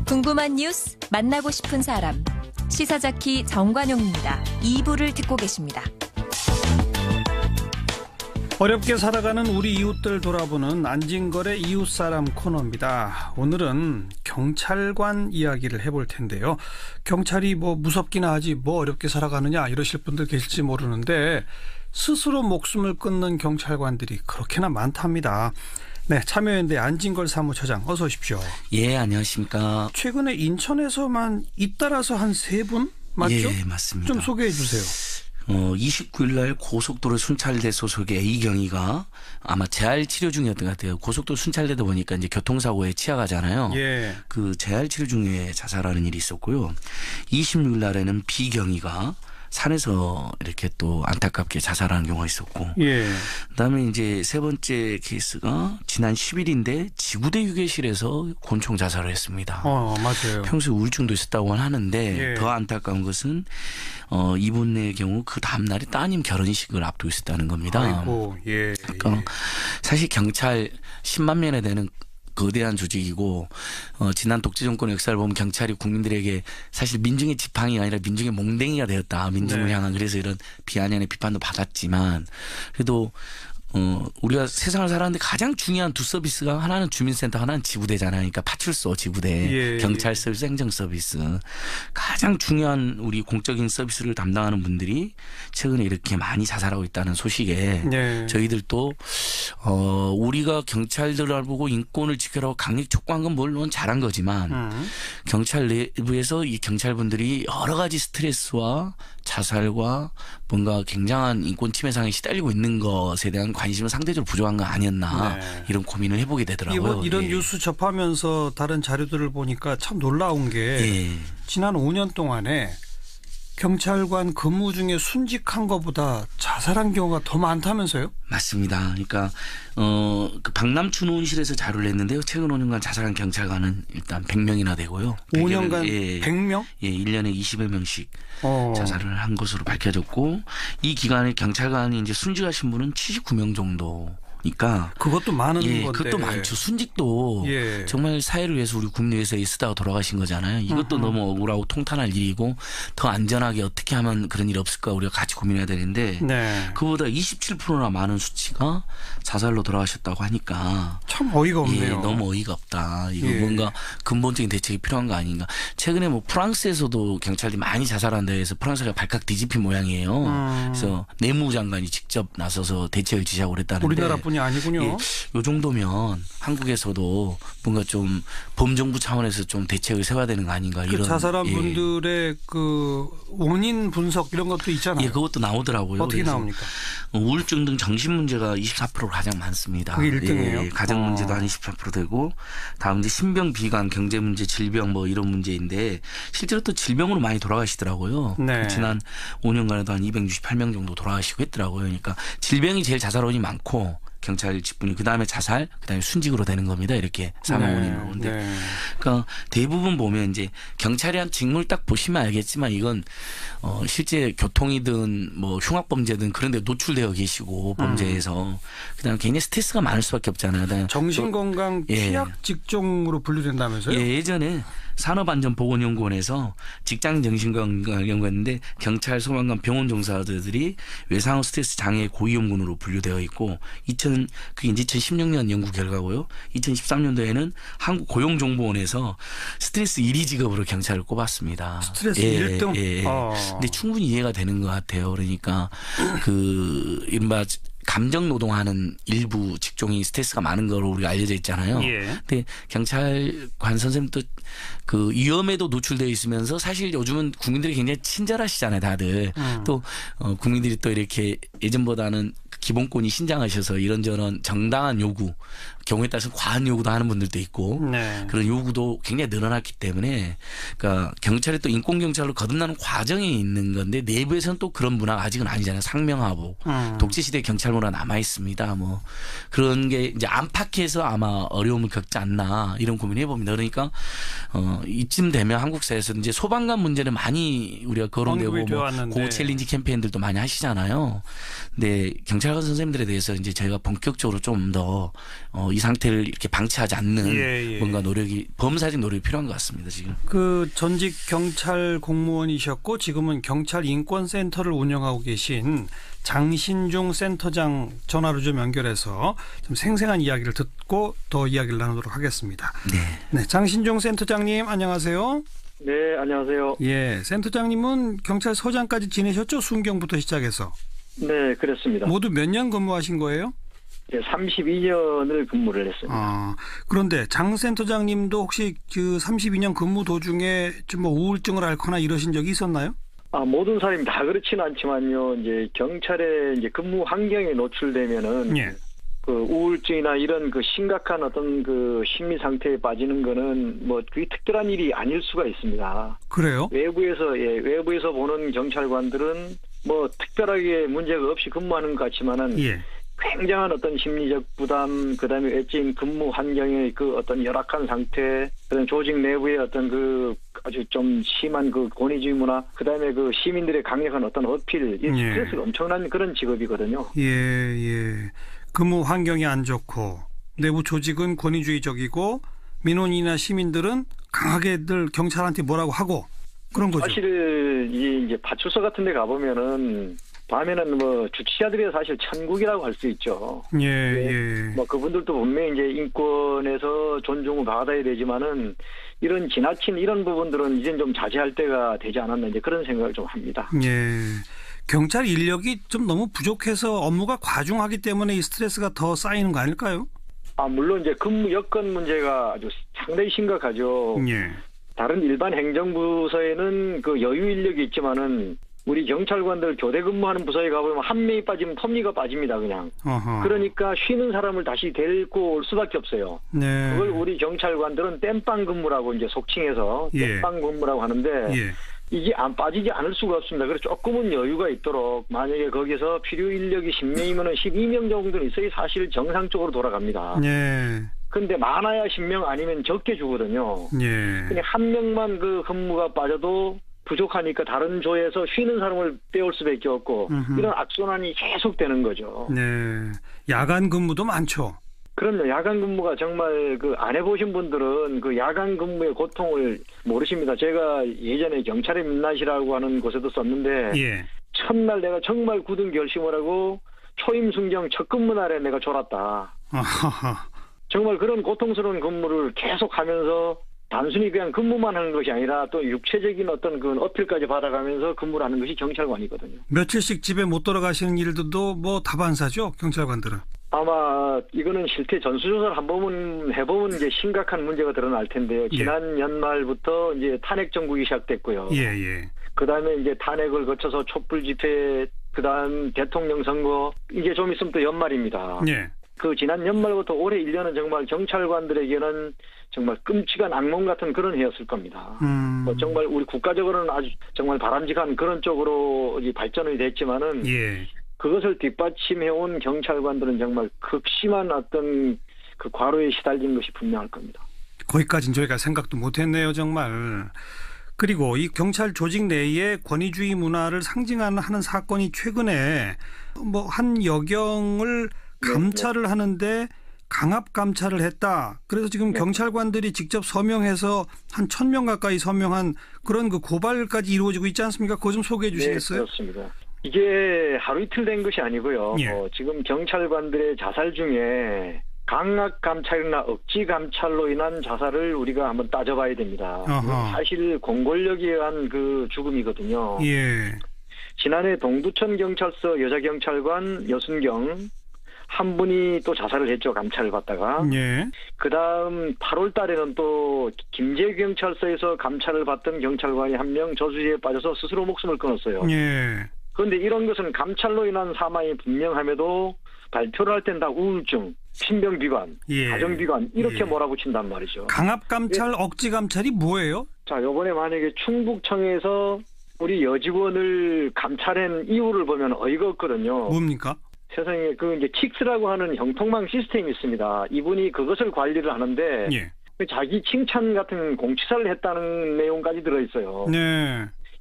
궁금한 뉴스, 만나고 싶은 사람. 시사자키 정관용입니다. 2부를 듣고 계십니다. 어렵게 살아가는 우리 이웃들 돌아보는 안진걸의 이웃사람 코너입니다. 오늘은 경찰관 이야기를 해볼 텐데요. 경찰이 뭐 무섭기나 하지 뭐 어렵게 살아가느냐 이러실 분들 계실지 모르는데 스스로 목숨을 끊는 경찰관들이 그렇게나 많답니다. 네, 참여연대 안진걸 사무처장 어서 오십시오. 예, 안녕하십니까. 최근에 인천에서만 잇따라서 한 3분 맞죠? 예, 맞습니다. 좀 소개해 주세요. 29일 날 고속도로 순찰대 소속의 A경위가 아마 재활 치료 중이었던 것 같아요. 고속도로 순찰되다 보니까 이제 교통사고에 치여가잖아요. 예. 그 재활 치료 중에 자살하는 일이 있었고요. 26일 날에는 B경위가 산에서 이렇게 또 안타깝게 자살하는 경우가 있었고. 예. 그다음에 이제 세 번째 케이스가 지난 10일인데 지구대 휴게실에서 곤총 자살을 했습니다. 맞아요. 평소에 우울증도 있었다고 하는데 예. 더 안타까운 것은 이분의 경우 그 다음 날에 따님 결혼식을 앞두고 있었다는 겁니다. 아이고, 예. 그러니까 사실 경찰 10만 명에 되는 거대한 조직이고 지난 독재 정권의 역사를 보면 경찰이 국민들에게 사실 민중의 지팡이가 아니라 민중의 몽댕이가 되었다. 민중을 네. 향한 그래서 이런 비아냥의 비판도 받았지만 그래도 우리가 세상을 살았는데 가장 중요한 두 서비스가 하나는 주민센터, 하나는 지구대잖아요. 그러니까 파출소 지구대, 예, 경찰 서비스, 행정 서비스. 가장 중요한 우리 공적인 서비스를 담당하는 분들이 최근에 이렇게 많이 자살하고 있다는 소식에 네. 저희들도 우리가 경찰들을 보고 인권을 지켜라고 강력 촉구한 건 물론 잘한 거지만 경찰 내부에서 이 경찰분들이 여러 가지 스트레스와 자살과 뭔가 굉장한 인권 침해 상황에 시달리고 있는 것에 대한 관심은 상대적으로 부족한 거 아니었나 네. 이런 고민을 해보게 되더라고요. 이런 예. 뉴스 접하면서 다른 자료들을 보니까 참 놀라운 게 예. 지난 5년 동안에 경찰관 근무 중에 순직한 것보다 자살한 경우가 더 많다면서요? 맞습니다. 그러니까 그 박남춘 의원실에서 자료를 냈는데요. 최근 5년간 자살한 경찰관은 일단 100명이나 되고요. 5년간 예, 100명? 예, 1년에 20여 명씩 자살을 한 것으로 밝혀졌고 이 기간에 경찰관이 이제 순직하신 분은 79명 정도. 그러니까 그것도 많은 예, 건데. 그것도 많죠. 순직도 예. 정말 사회를 위해서 우리 국민을 위해서 애쓰다가 돌아가신 거잖아요. 이것도 너무 억울하고 통탄할 일이고 더 안전하게 어떻게 하면 그런 일이 없을까 우리가 같이 고민해야 되는데 네. 그보다 27%나 많은 수치가 자살로 돌아가셨다고 하니까 참 어이가 없네요. 예, 너무 어이가 없다. 이거 뭔가 근본적인 대책이 필요한 거 아닌가. 최근에 뭐 프랑스에서도 경찰들이 많이 자살한 데에서 프랑스가 발칵 뒤집힌 모양이에요. 그래서 내무장관이 직접 나서서 대책을 지시하고 그랬다는데. 우리나라뿐이 아니군요. 예, 요 정도면 한국에서도 뭔가 좀 범정부 차원에서 좀 대책을 세워야 되는 거 아닌가. 그 이런 자살한 분들의 그 원인 분석 이런 것도 있잖아요. 예, 그것도 나오더라고요. 어떻게 나옵니까? 우울증 등 정신 문제가 24%로 가장 많습니다. 그게 1등이에요? 예, 가정 문제도 한 24% 되고 다음 이제 신병, 비관, 경제 문제, 질병 뭐 이런 문제인데 실제로 또 질병으로 많이 돌아가시더라고요. 네. 지난 5년간에도 한 268명 정도 돌아가시고 했더라고요. 그러니까 질병이 제일 자살원이 많고 경찰 직분이 그다음에 자살, 그다음에 순직으로 되는 겁니다. 이렇게 사망 원인으로. 근데 그러니까 대부분 보면 이제 경찰이 한 직무를 딱 보시면 알겠지만 이건 실제 교통이든 뭐 흉악 범죄든 그런 데 노출되어 계시고 범죄에서 그다음에 굉장히 스트레스가 많을 수밖에 없잖아요. 정신건강 취약 직종으로 분류된다면서요? 예, 예전에 산업안전보건연구원에서 직장 정신건강 연구했는데 경찰, 소방관, 병원 종사자들이 외상후 스트레스 장애 고위험군으로 분류되어 있고 그게 이제 2016년 연구 결과고요. 2013년도에는 한국고용정보원에서 스트레스 1위 직업으로 경찰을 꼽았습니다. 스트레스 1등? 예. 근데 충분히 이해가 되는 것 같아요. 그러니까 그 이른바 감정 노동하는 일부 직종이 스트레스가 많은 거로 우리가 알려져 있잖아요. 근데 경찰관 선생님도 그 위험에도 노출되어 있으면서 사실 요즘은 국민들이 굉장히 친절하시잖아요, 다들. 또 국민들이 또 이렇게 예전보다는 기본권이 신장하셔서 이런저런 정당한 요구, 경우에 따라서는 과한 요구도 하는 분들도 있고 그런 요구도 굉장히 늘어났기 때문에 그러니까 경찰이 또 인권경찰로 거듭나는 과정에 있는 건데 내부에서는 또 그런 문화가 아직은 아니잖아요. 상명하복, 독재시대 경찰 문화 남아 있습니다. 뭐 그런 게 이제 안팎에서 아마 어려움을 겪지 않나 이런 고민을 해봅니다. 그러니까 이쯤 되면 한국 사회에서 이제 소방관 문제는 많이 우리가 거론되고 뭐 고 챌린지 캠페인들도 많이 하시잖아요. 근데 경찰관 선생님들에 대해서 이제 저희가 본격적으로 좀 더 이 상태를 이렇게 방치하지 않는 뭔가 노력이 범사적 노력이 필요한 것 같습니다. 지금 그 전직 경찰 공무원이셨고 지금은 경찰 인권센터를 운영하고 계신 장신중 센터장 전화로 좀 연결해서 좀 생생한 이야기를 듣고 더 이야기를 나누도록 하겠습니다. 네, 장신중 센터장님 안녕하세요. 네, 안녕하세요. 예, 센터장님은 경찰서장까지 지내셨죠? 순경부터 시작해서. 네, 그렇습니다. 모두 몇 년 근무하신 거예요? 네, 32년을 근무를 했습니다. 그런데 장 센터장님도 혹시 그 32년 근무 도중에 좀 뭐 우울증을 앓거나 이러신 적이 있었나요? 모든 사람이 다 그렇지는 않지만요. 이제 경찰의 이제 근무 환경에 노출되면은 그 우울증이나 이런 그 심각한 어떤 그 심리 상태에 빠지는 거는 뭐 그게 특별한 일이 아닐 수가 있습니다. 그래요? 외부에서 보는 경찰관들은 뭐 특별하게 문제가 없이 근무하는 것 같지만은 굉장한 어떤 심리적 부담, 그다음에 외적인 근무 환경의 그 어떤 열악한 상태, 그다음 조직 내부의 어떤 그 아주 좀 심한 그 권위주의 문화, 그다음에 그 시민들의 강력한 어떤 어필, 이 스트레스가 엄청난 그런 직업이거든요. 근무 환경이 안 좋고 내부 조직은 권위주의적이고 민원인이나 시민들은 강하게들 경찰한테 뭐라고 하고 그런 거죠. 사실 이제 파출소 같은 데 가보면은 밤에는 뭐 주치자들이 사실 천국이라고 할 수 있죠. 뭐 그분들도 분명히 이제 인권에서 존중을 받아야 되지만은 이런 지나친 이런 부분들은 이제 좀 자제할 때가 되지 않았나 이제 그런 생각을 좀 합니다. 경찰 인력이 좀 너무 부족해서 업무가 과중하기 때문에 이 스트레스가 더 쌓이는 거 아닐까요? 물론 이제 근무 여건 문제가 아주 상당히 심각하죠. 다른 일반 행정부서에는 그 여유 인력이 있지만은 우리 경찰관들 교대 근무하는 부서에 가보면 한 명이 빠지면 톱니가 빠집니다, 그냥. 그러니까 쉬는 사람을 다시 데리고 올 수밖에 없어요. 그걸 우리 경찰관들은 땜빵 근무라고 이제 속칭해서 땜빵 근무라고 하는데 이게 안 빠지지 않을 수가 없습니다. 그래서 조금은 여유가 있도록 만약에 거기서 필요 인력이 10명이면 12명 정도는 있어야 사실 정상적으로 돌아갑니다. 근데 많아야 10명 아니면 적게 주거든요. 그냥 한 명만 그 근무가 빠져도 부족하니까 다른 조에서 쉬는 사람을 빼올 수밖에 없고 이런 악순환이 계속되는 거죠. 야간 근무도 많죠. 그럼요. 야간 근무가 정말 그 안 해보신 분들은 그 야간 근무의 고통을 모르십니다. 제가 예전에 경찰의 민낯이라고 하는 곳에도 썼는데 첫날 내가 정말 굳은 결심을 하고 초임 순경 첫 근무 날에 내가 졸았다. 정말 그런 고통스러운 근무를 계속하면서 단순히 그냥 근무만 하는 것이 아니라 또 육체적인 어떤 그 어필까지 받아가면서 근무를 하는 것이 경찰관이거든요. 며칠씩 집에 못 돌아가시는 일들도 뭐 다반사죠, 경찰관들은. 아마 이거는 실태 전수조사를 한 번은 해보면 이제 심각한 문제가 드러날 텐데요. 지난 연말부터 이제 탄핵 정국이 시작됐고요. 그다음에 이제 탄핵을 거쳐서 촛불 집회, 그다음 대통령 선거, 이제 좀 있으면 또 연말입니다. 그 지난 연말부터 올해 1년은 정말 경찰관들에게는 정말 끔찍한 악몽 같은 그런 해였을 겁니다. 뭐 정말 우리 국가적으로는 아주 정말 바람직한 그런 쪽으로 발전이 됐지만은 그것을 뒷받침해온 경찰관들은 정말 극심한 어떤 그 과로에 시달린 것이 분명할 겁니다. 거기까지는 저희가 생각도 못했네요, 정말. 그리고 이 경찰 조직 내에 권위주의 문화를 상징하는 사건이 최근에 뭐 한 여경을 감찰을 하는데 강압 감찰을 했다. 그래서 지금 경찰관들이 직접 서명해서 한 1,000명 가까이 서명한 그런 그 고발까지 이루어지고 있지 않습니까? 그거 좀 소개해 주시겠어요? 네, 그렇습니다. 이게 하루 이틀 된 것이 아니고요. 지금 경찰관들의 자살 중에 강압 감찰이나 억지 감찰로 인한 자살을 우리가 한번 따져봐야 됩니다. 사실 공권력에 의한 그 죽음이거든요. 지난해 동두천 경찰서 여자 경찰관 여순경 한 분이 또 자살을 했죠. 감찰을 받다가. 그다음 8월 달에는 또 김제 경찰서에서 감찰을 받던 경찰관이 한 명 저수지에 빠져서 스스로 목숨을 끊었어요. 그런데 이런 것은 감찰로 인한 사망이 분명함에도 발표를 할 땐 다 우울증, 신병비관, 가정비관 이렇게 몰아붙인단 말이죠. 강압감찰, 억지감찰이 뭐예요? 자, 이번에 만약에 충북청에서 우리 여직원을 감찰한 이유를 보면 어이가 없거든요. 뭡니까? 세상에 그 이제 킥스라고 하는 형통망 시스템이 있습니다. 이분이 그것을 관리를 하는데 자기 칭찬 같은 공치사를 했다는 내용까지 들어있어요.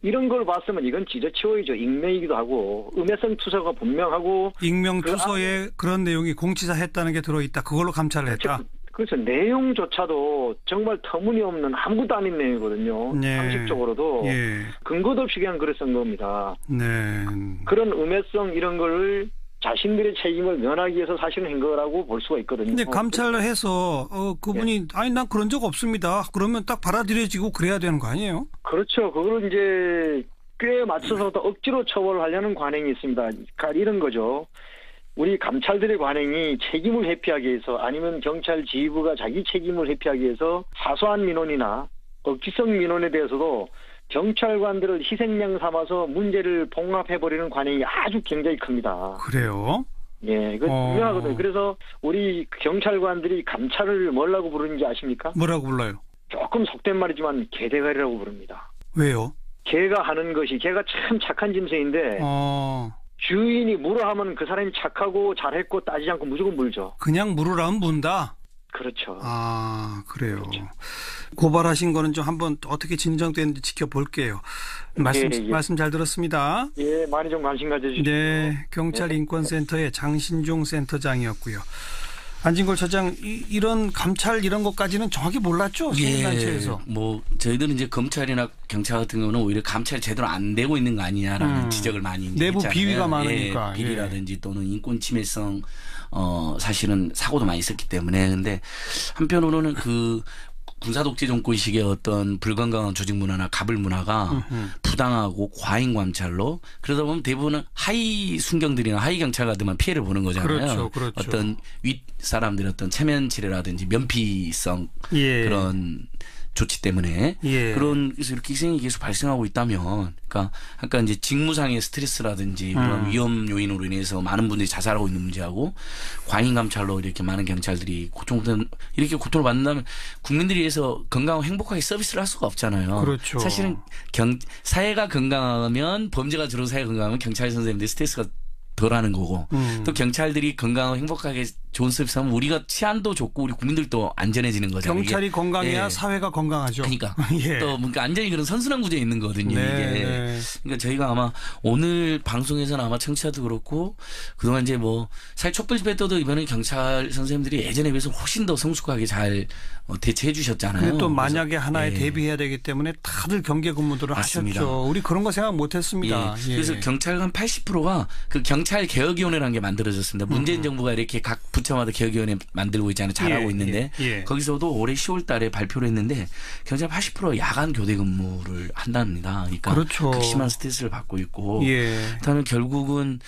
이런 걸 봤으면 이건 지저치워이죠. 익명이기도 하고 음해성 투서가 분명하고 익명 투서에 그런 내용이 공치사 했다는 게 들어있다. 그걸로 감찰을 했다. 그렇죠. 내용조차도 정말 터무니없는 아무것도 아닌 내용이거든요. 상식적으로도 근거도 없이 그냥 그랬던 겁니다. 그런 음해성 이런 걸 자신들의 책임을 면하기 위해서 사실은 한 거라고 볼 수가 있거든요. 근데 감찰을 해서 그분이 아니 난 그런 적 없습니다. 그러면 딱 받아들여지고 그래야 되는 거 아니에요? 그렇죠. 그걸 이제 꽤 맞춰서 억지로 처벌하려는 관행이 있습니다. 이런 거죠. 우리 감찰들의 관행이 책임을 회피하기 위해서 아니면 경찰 지휘부가 자기 책임을 회피하기 위해서 사소한 민원이나 억지성 민원에 대해서도 경찰관들을 희생양 삼아서 문제를 봉합해버리는 관행이 아주 굉장히 큽니다. 그래요? 그거 분명하거든요. 그래서 우리 경찰관들이 감찰을 뭐라고 부르는지 아십니까? 뭐라고 불러요? 조금 속된 말이지만 개대가리라고 부릅니다. 왜요? 개가 하는 것이, 개가 참 착한 짐승인데 주인이 물어 하면 그 사람이 착하고 잘했고 따지지 않고 무조건 물죠. 그냥 물으라면 문다? 그렇죠. 아, 그래요. 그렇죠. 고발하신 거는 좀 한번 어떻게 진정되는지 지켜볼게요. 말씀 잘 들었습니다. 많이 좀 관심 가져주시죠. 네, 경찰인권센터의 장신종 센터장이었고요. 안진걸 처장, 이런 감찰 이런 것까지는 정확히 몰랐죠? 시민단체에서. 뭐 저희들은 이제 검찰이나 경찰 같은 경우는 오히려 감찰이 제대로 안 되고 있는 거 아니냐라는 지적을 많이 내부 했잖아요. 비위가 많으니까. 비리라든지 또는 인권 침해성 사실은 사고도 많이 있었기 때문에. 근데 한편으로는 그 군사독재 정권식의 어떤 불건강한 조직 문화나 가불 문화가 부당하고 과잉 감찰로 그러다 보면 대부분은 하위 순경들이나 하위 경찰관들만 피해를 보는 거잖아요. 그렇죠. 어떤 윗 사람들의 어떤 체면치레라든지 면피성 그런 조치 때문에 그런 그래서 이렇게 희생이 계속 발생하고 있다면, 그러니까 아까 이제 직무상의 스트레스라든지 그런 위험 요인으로 인해서 많은 분들이 자살하고 있는 문제하고 과잉 감찰로 이렇게 많은 경찰들이 이렇게 고통을 받는다면 국민들이 위해서 건강하고 행복하게 서비스를 할 수가 없잖아요. 그렇죠. 사실은 사회가 건강하면 범죄가 줄어서 사회가 건강하면 경찰 선생님들 스트레스가 덜하는 거고 또 경찰들이 건강하고 행복하게 좋은 서비스하면 우리가 치안도 좋고 우리 국민들도 안전해지는 거잖아요. 경찰이 건강해야 사회가 건강하죠. 그러니까 또 뭔가 안전이 그런 선순환 구조에 있는 거거든요. 이게. 그러니까 저희가 아마 오늘 방송에서는 아마 청취자도 그렇고 그동안 이제 뭐 사실 촛불 집회 때도 이번에 경찰 선생님들이 예전에 비해서 훨씬 더 성숙하게 잘 대처해 주셨잖아요. 또 만약에 하나에 대비해야 되기 때문에 다들 경계 근무들을 하셨죠. 우리 그런 거 생각 못했습니다. 그래서 경찰관 80%가 그 경찰 개혁위원회라는 게 만들어졌습니다. 문재인 정부가 이렇게 각 부처마다 개혁위원회 만들고 있잖아요. 잘하고 있는데 거기서도 올해 10월 달에 발표를 했는데 경찰 80% 야간 교대 근무를 한답니다. 그러니까 그렇죠. 극심한 스트레스를 받고 있고 일단은 결국은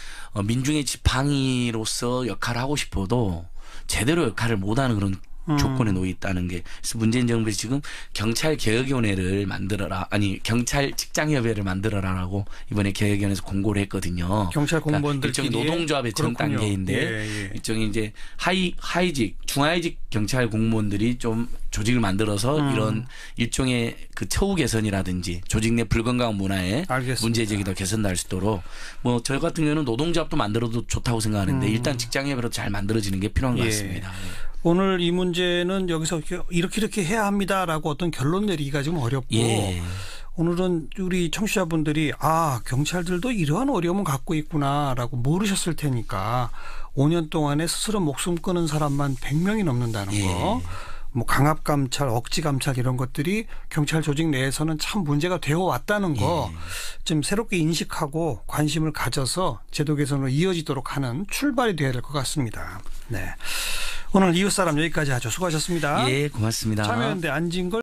민중의 지팡이로서 역할을 하고 싶어도 제대로 역할을 못하는 그런 조건에 놓여 있다는 게 그래서 문재인 정부에서 지금 경찰 개혁위원회를 만들어라 경찰 직장협의회를 만들어라라고 이번에 개혁위원회에서 공고를 했거든요. 경찰 공무원들끼리 그러니까 일종의 노동조합의 전 단계인데 일종의 이제 하이직 중하위직 경찰 공무원들이 좀 조직을 만들어서 이런 일종의 그 처우 개선이라든지 조직 내 불건강한 문화에 문제 제기도 개선될 수 있도록 뭐 저희 같은 경우는 노동조합도 만들어도 좋다고 생각하는데 일단 직장협의회로 잘 만들어지는 게 필요한 것 같습니다. 오늘 이 문제는 여기서 이렇게 해야 합니다라고 어떤 결론 내리기가 좀 어렵고 오늘은 우리 청취자분들이 경찰들도 이러한 어려움을 갖고 있구나라고 모르셨을 테니까 5년 동안에 스스로 목숨 끊은 사람만 100명이 넘는다는 거. 뭐 강압감찰, 억지감찰 이런 것들이 경찰 조직 내에서는 참 문제가 되어 왔다는 거 좀 새롭게 인식하고 관심을 가져서 제도 개선으로 이어지도록 하는 출발이 되어야 될 것 같습니다. 네. 오늘 이웃사람 여기까지 하죠. 수고하셨습니다. 예, 고맙습니다. 참여연대 안진걸